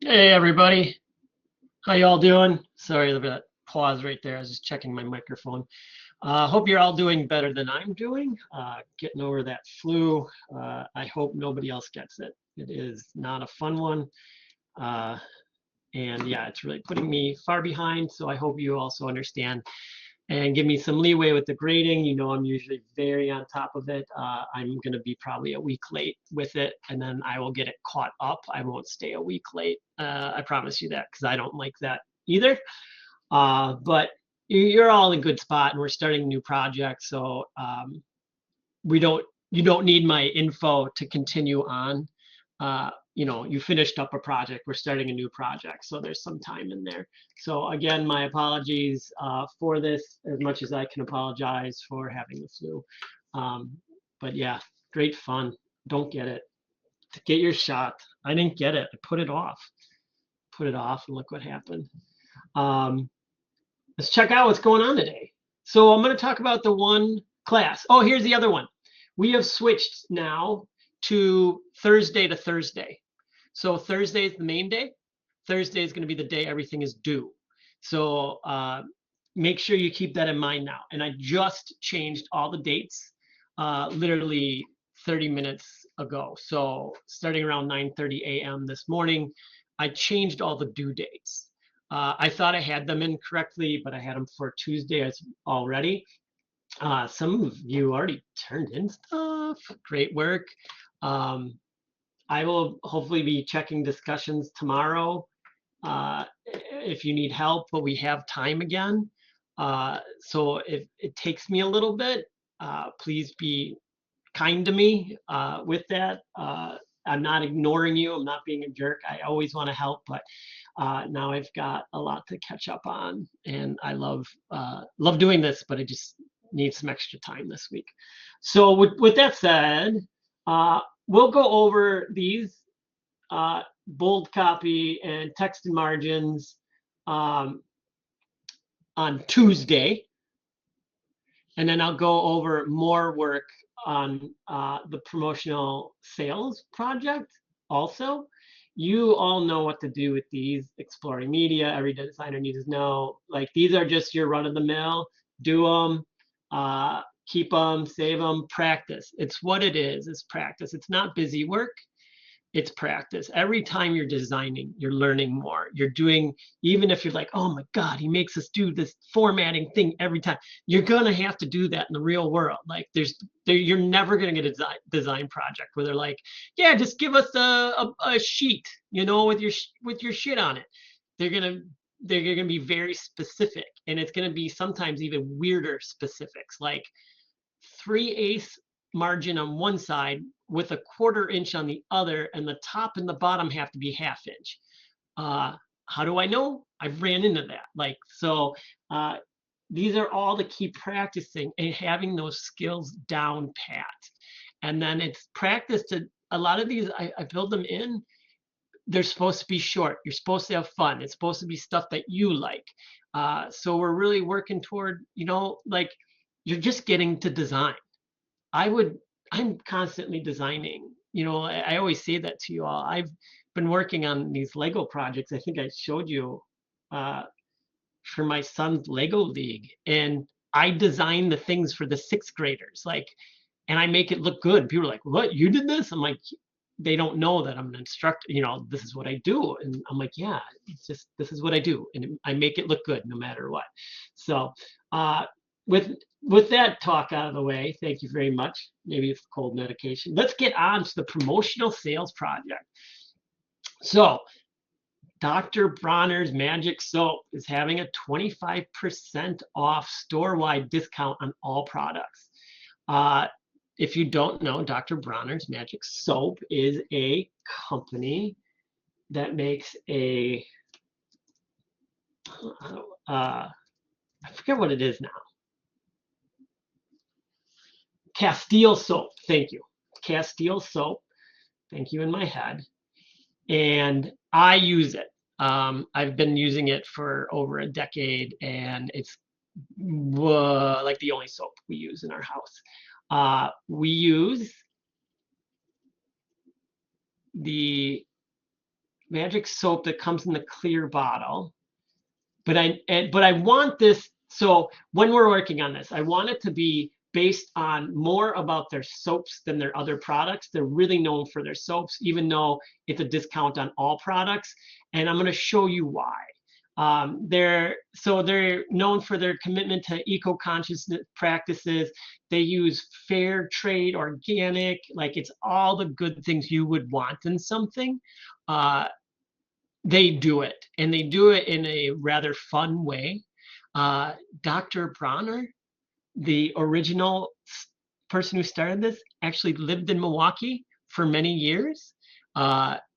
Hey everybody, how y'all doing? Sorry about that pause right there. I was just checking my microphone. Hope you're all doing better than I'm doing. Getting over that flu. I hope nobody else gets it. It is not a fun one. Uh, and yeah, it's really putting me far behind. So I hope you also understand and give me some leeway with the grading. You know, I'm usually very on top of it. I'm going to be probably a week late with it, and then I will get it caught up. I won't stay a week late. I promise you that because I don't like that either. But you're all in a good spot, and we're starting a new project, so we don't you don't need my info to continue on. You finished up a project, we're starting a new project, so there's some time in there. So again, my apologies for this, as much as I can apologize for having the flu. Um, but yeah, great fun. Don't get it. Get your shot. I didn't get it. I put it off, and look what happened. Um, let's check out what's going on today. So I'm going to talk about the one class. Oh, here's the other one. We have switched now to Thursday to Thursday. So Thursday is the main day. Thursday is going to be the day everything is due. So make sure you keep that in mind now. And I just changed all the dates literally 30 minutes ago. So starting around 9:30 a.m. this morning, I changed all the due dates. I thought I had them in correctly, but I had them for Tuesday already. Some of you already turned in stuff. Great work. Um, I will hopefully be checking discussions tomorrow if you need help, but we have time again. So if it takes me a little bit, please be kind to me with that. I'm not ignoring you. I'm not being a jerk. I always want to help, but now I've got a lot to catch up on, and I love doing this, but I just need some extra time this week. So with that said, we'll go over these bold copy and text and margins um, on Tuesday, and then I'll go over more work on the promotional sales project also. You all know what to do with these. Exploring media, every designer needs to know. Like, these are just your run of the mill. Do them, keep them, save them, practice. It's what it is. It's practice. It's not busy work. It's practice. Every time you're designing, you're learning more. You're doing, even if you're like, oh my God, he makes us do this formatting thing every time. You're gonna have to do that in the real world. Like, you're never gonna get a design project where they're like, yeah, just give us a sheet, with your shit on it. They're gonna they're gonna be very specific, and it's gonna be sometimes even weirder specifics, like 3/8 margin on one side with a 1/4 inch on the other, and the top and the bottom have to be 1/2 inch. Uh, how do I know? I've ran into that. Like, so uh, these are all the key practicing and having those skills down pat. And then it's practice to a lot of these, I build them in. They're supposed to be short. You're supposed to have fun. It's supposed to be stuff that you like. So we're really working toward, like, you're just getting to design. I would, I'm constantly designing. I always say that to you all. I've been working on these Lego projects. I think I showed you uh, for my son's Lego league, and I design the things for the sixth graders. Like, and I make it look good. People are like, "What? You did this?" I'm like, they don't know that I'm an instructor. This is what I do, and I'm like, yeah, it's just this is what I do, and I make it look good no matter what. So, uh, with with that talk out of the way, thank you very much. Maybe it's cold medication. Let's get on to the promotional sales project. So, Dr. Bronner's Magic Soap is having a 25% off store-wide discount on all products. Uh, if you don't know, Dr. Bronner's Magic Soap is a company that makes I forget what it is now. Castile soap. Thank you. Castile soap. Thank you in my head. And I use it. I've been using it for over a decade, and it's like the only soap we use in our house. We use the magic soap that comes in the clear bottle. But I want this. So when we're working on this, I want it to be based on more about their soaps than their other products. They're really known for their soaps, even though it's a discount on all products. And I'm going to show you why. They're known for their commitment to eco-consciousness practices. They use fair trade, organic, like it's all the good things you would want in something. They do it, and they do it in a rather fun way. Dr. Bronner, the original person who started this, actually lived in Milwaukee for many years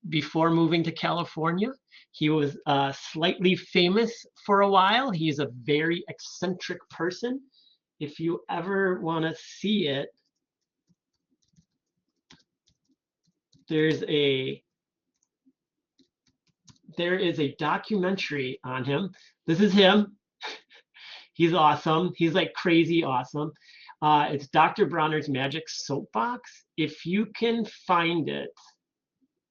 before moving to California. He was slightly famous for a while. He's a very eccentric person. If you ever want to see it, there is a documentary on him. This is him. He's awesome. He's like crazy awesome. It's Dr. Bronner's Magic Soapbox. If you can find it,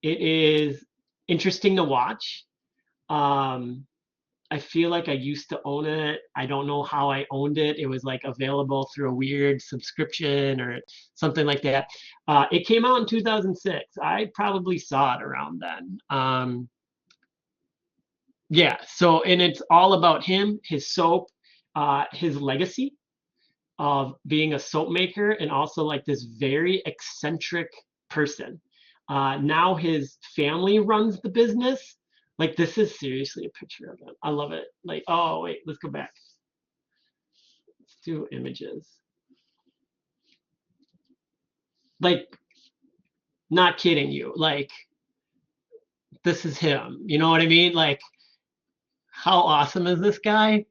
it is interesting to watch. I feel like I used to own it. I don't know how I owned it. It was like available through a weird subscription or something like that. It came out in 2006. I probably saw it around then. Yeah, so, and it's all about him, his soap, his legacy of being a soap maker, and also like this very eccentric person. Now his family runs the business. Like this is seriously a picture of him. I love it. Like, oh wait, let's go back. Let's do images. Like, not kidding you. Like, this is him. You know what I mean? Like, how awesome is this guy?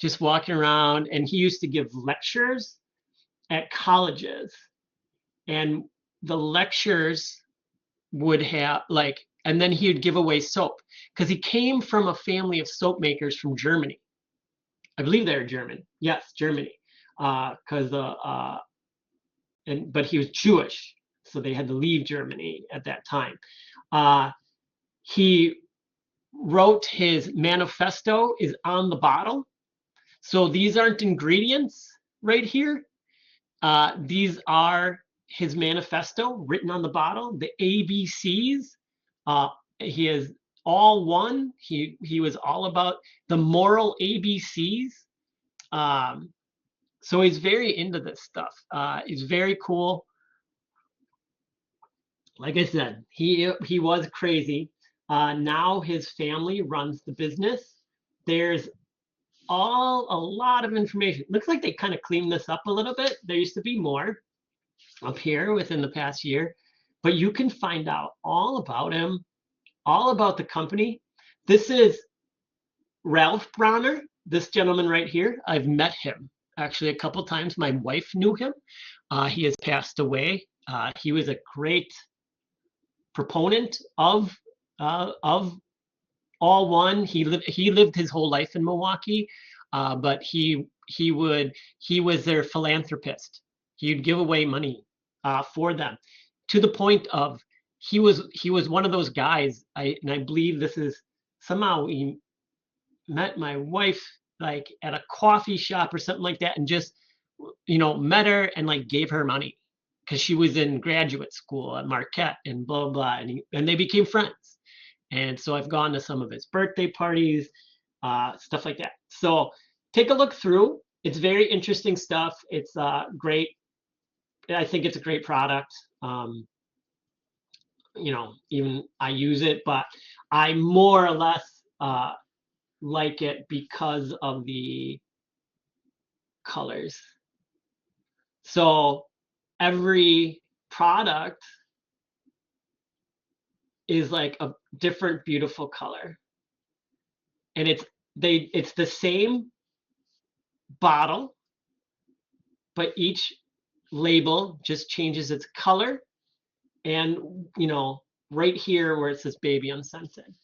Just walking around, and he used to give lectures at colleges, and the lectures would have like, and then he would give away soap because he came from a family of soap makers from Germany. I believe they're German. Yes, Germany. But he was Jewish, so they had to leave Germany at that time. He wrote his manifesto is on the bottle. So these aren't ingredients right here. These are his manifesto written on the bottle, the ABCs. He is all one. He was all about the moral ABCs. So he's very into this stuff. He's very cool. Like I said, he was crazy. Now his family runs the business. There's a lot of information. Looks like they kind of cleaned this up a little bit. There used to be more up here within the past year, but you can find out all about him, all about the company. This is Ralph Bronner, this gentleman right here. I've met him actually a couple times. My wife knew him. He has passed away. He was a great proponent of all one. He lived his whole life in Milwaukee, but he was their philanthropist. He'd give away money for them, to the point of he was one of those guys. I believe this is somehow he met my wife like at a coffee shop or something like that, and just met her and like gave her money because she was in graduate school at Marquette and blah blah, and they became friends. And so I've gone to some of his birthday parties, stuff like that. So take a look through. It's very interesting stuff. It's great. I think it's a great product. Even I use it, but I more or less like it because of the colors. So every product is like a different beautiful color, and it's the same bottle, but each label just changes its color, and right here where it says baby unscented.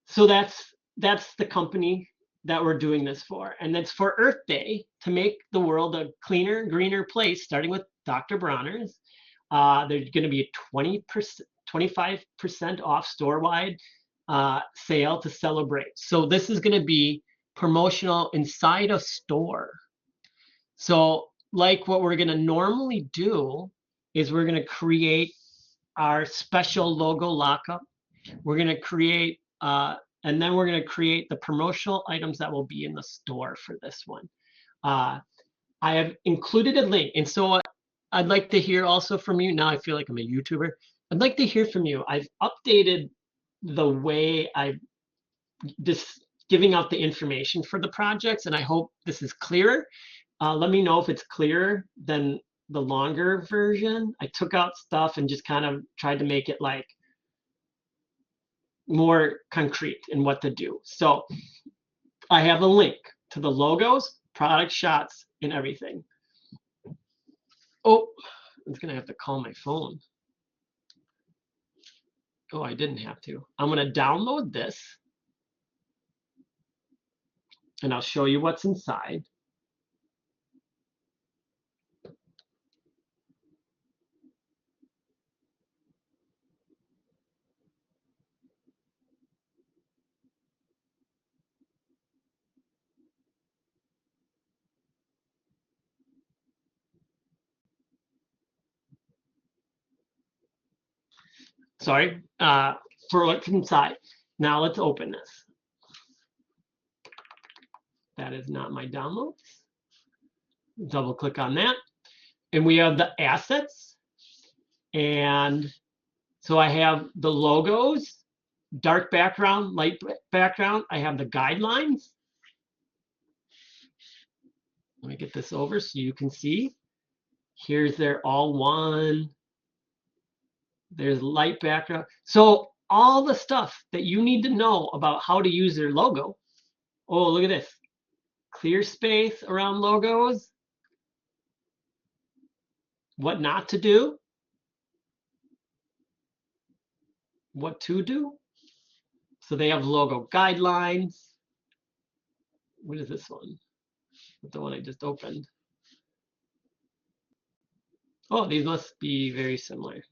So that's the company that we're doing this for, and that's for Earth Day, to make the world a cleaner, greener place, starting with Dr. Bronner's. There's going to be a 25% off store-wide sale to celebrate. So this is going to be promotional inside a store. So like what we're going to normally do is we're going to create our special logo lockup. We're going to create, and then we're going to create the promotional items that will be in the store for this one. I have included a link. And so I'd like to hear also from you. Now I feel like I'm a YouTuber. I'd like to hear from you. I've updated the way I'm just giving out the information for the projects, and I hope this is clearer. Let me know if it's clearer than the longer version. I took out stuff and just kind of tried to make it like more concrete in what to do. So I have a link to the logos, product shots, and everything. Oh, I'm gonna have to call my phone. Oh, I didn't have to. I'm gonna download this and I'll show you what's inside. Sorry, for what's inside. Now let's open this. That is not my downloads. Double click on that. And we have the assets. And so I have the logos, dark background, light background. I have the guidelines. Let me get this over so you can see. Here's their all one. There's light background. So all the stuff that you need to know about how to use their logo. Oh, look at this. Clear space around logos. What not to do. What to do. So they have logo guidelines. What is this one? The one I just opened. Oh, these must be very similar.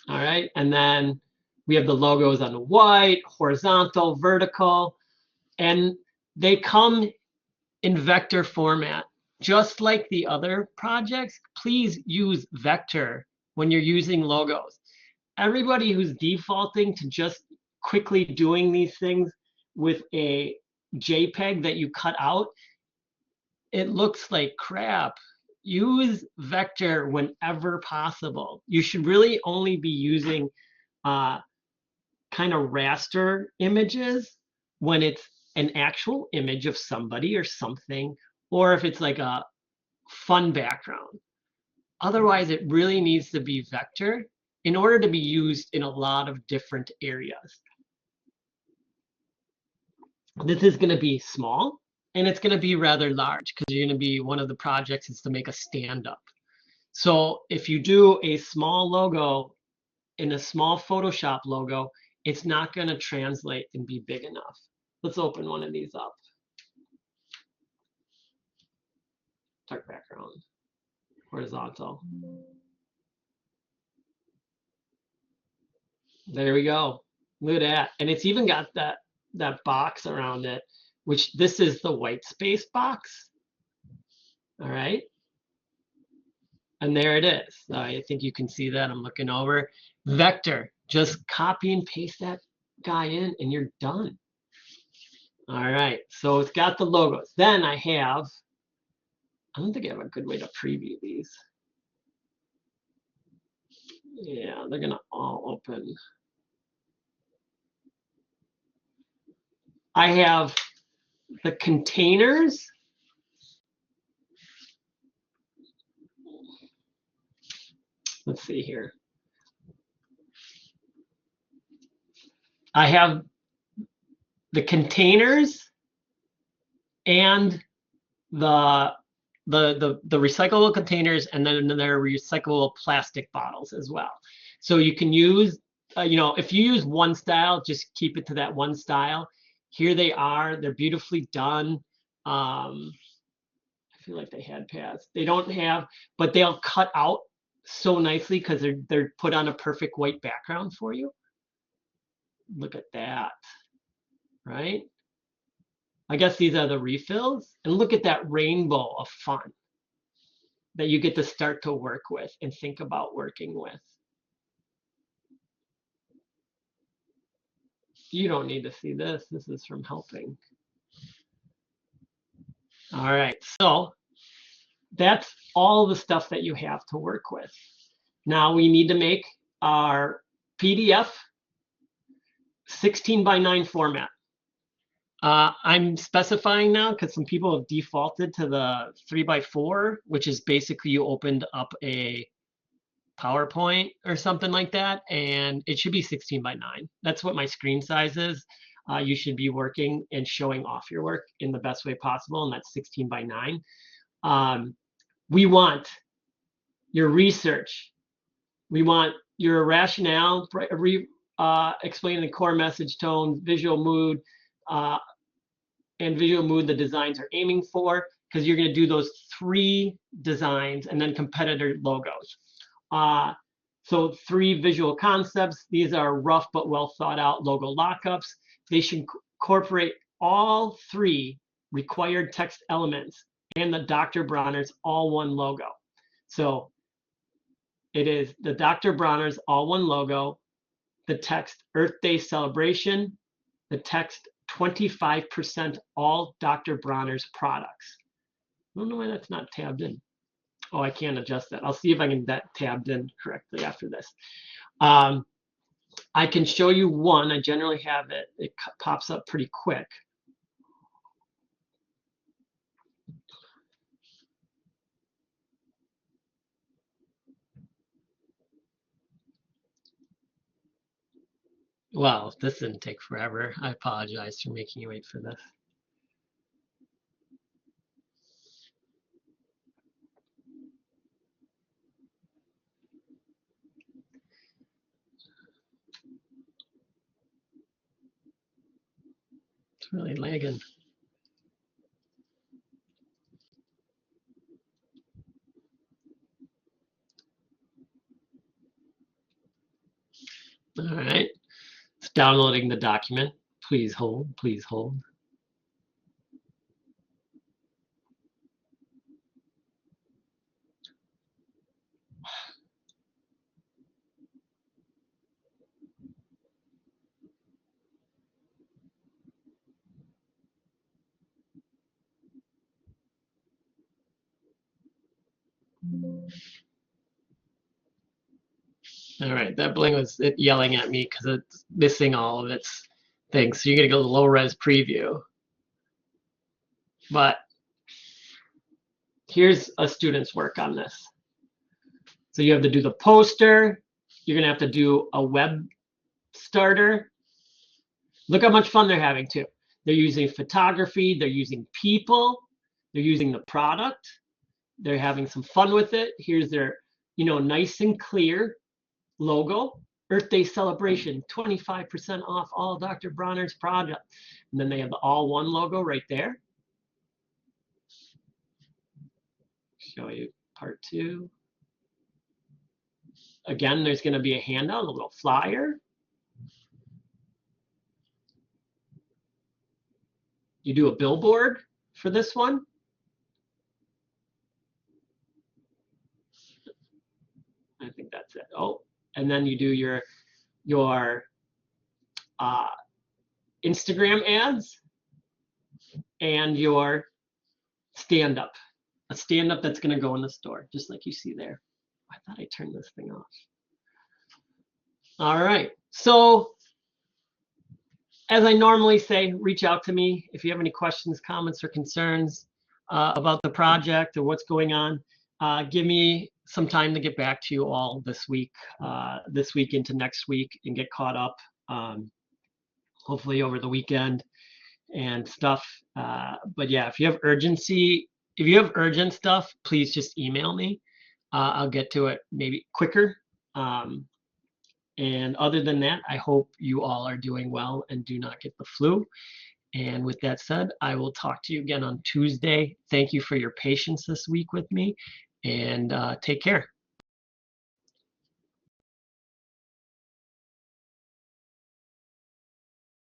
All right, and then we have the logos on white, horizontal, vertical, and they come in vector format. Just like the other projects, please use vector when you're using logos. Everybody who's defaulting to just quickly doing these things with a JPEG that you cut out, it looks like crap. Use vector whenever possible. You should really only be using kind of raster images when it's an actual image of somebody or something, or if it's like a fun background. Otherwise, it really needs to be vector in order to be used in a lot of different areas. This is going to be small. And it's going to be rather large because you're going to be, one of the projects is to make a stand-up. So if you do a small logo in a small Photoshop logo, it's not going to translate and be big enough. Let's open one of these up. Dark background, horizontal. There we go. Look at that. And it's even got that box around it, which this is the white space box. All right. And there it is. I think you can see that. I'm looking over. Vector, just copy and paste that guy in and you're done. All right, so it's got the logos. Then I don't think I have a good way to preview these. Yeah, they're gonna all open. I have the containers. Let's see here. I have the containers and the recyclable containers, and then there are recyclable plastic bottles as well. So you can use, if you use one style, just keep it to that one style. Here they are. They're beautifully done. I feel like they had pads. They don't have, but they'll cut out so nicely because they're put on a perfect white background for you. Look at that, right? I guess these are the refills. And look at that rainbow of fun that you get to start to work with and think about working with. You don't need to see this. This is from helping. All right, so that's all the stuff that you have to work with. Now we need to make our PDF 16:9 format. I'm specifying now because some people have defaulted to the 3x4, which is basically you opened up a PowerPoint or something like that, and it should be 16:9. That's what my screen size is. You should be working and showing off your work in the best way possible, and that's 16:9. We want your research. We want your rationale, explaining the core message, tone, visual mood, and visual mood the designs are aiming for, because you're going to do those 3 designs and then competitor logos. So 3 visual concepts. These are rough but well thought out logo lockups. They should incorporate all 3 required text elements and the Dr. Bronner's all one logo. So it is the Dr. Bronner's all one logo, the text Earth Day celebration, the text 25% all Dr. Bronner's products. I don't know why that's not tabbed in. Oh, I can't adjust that. I'll see if I can get that tabbed in correctly after this. I can show you one. I generally have it. It pops up pretty quick. Well, this didn't take forever. I apologize for making you wait for this. It's really lagging. All right, it's downloading the document. Please hold, please hold. All right, that bling was it yelling at me because it's missing all of its things. So you're gonna go to low res preview. But here's a student's work on this. So you have to do the poster. You're gonna have to do a web starter. Look how much fun they're having too. They're using photography, they're using people, they're using the product. They're having some fun with it. Here's their, nice and clear logo. Earth Day celebration, 25% off all Dr. Bronner's products. And then they have the all one logo right there. Show you part 2. Again, there's going to be a handout, a little flyer. You do a billboard for this one. I think that's it. Oh, and then you do your Instagram ads and your stand-up. A stand-up that's going to go in the store, just like you see there. I thought I turned this thing off. All right. So as I normally say, reach out to me if you have any questions, comments, or concerns about the project or what's going on. Give me some time to get back to you all this week into next week and get caught up, hopefully over the weekend and stuff. But yeah, if you have urgent stuff, please just email me. I'll get to it maybe quicker. And other than that, I hope you all are doing well and do not get the flu. And with that said, I will talk to you again on Tuesday. Thank you for your patience this week with me, and take care.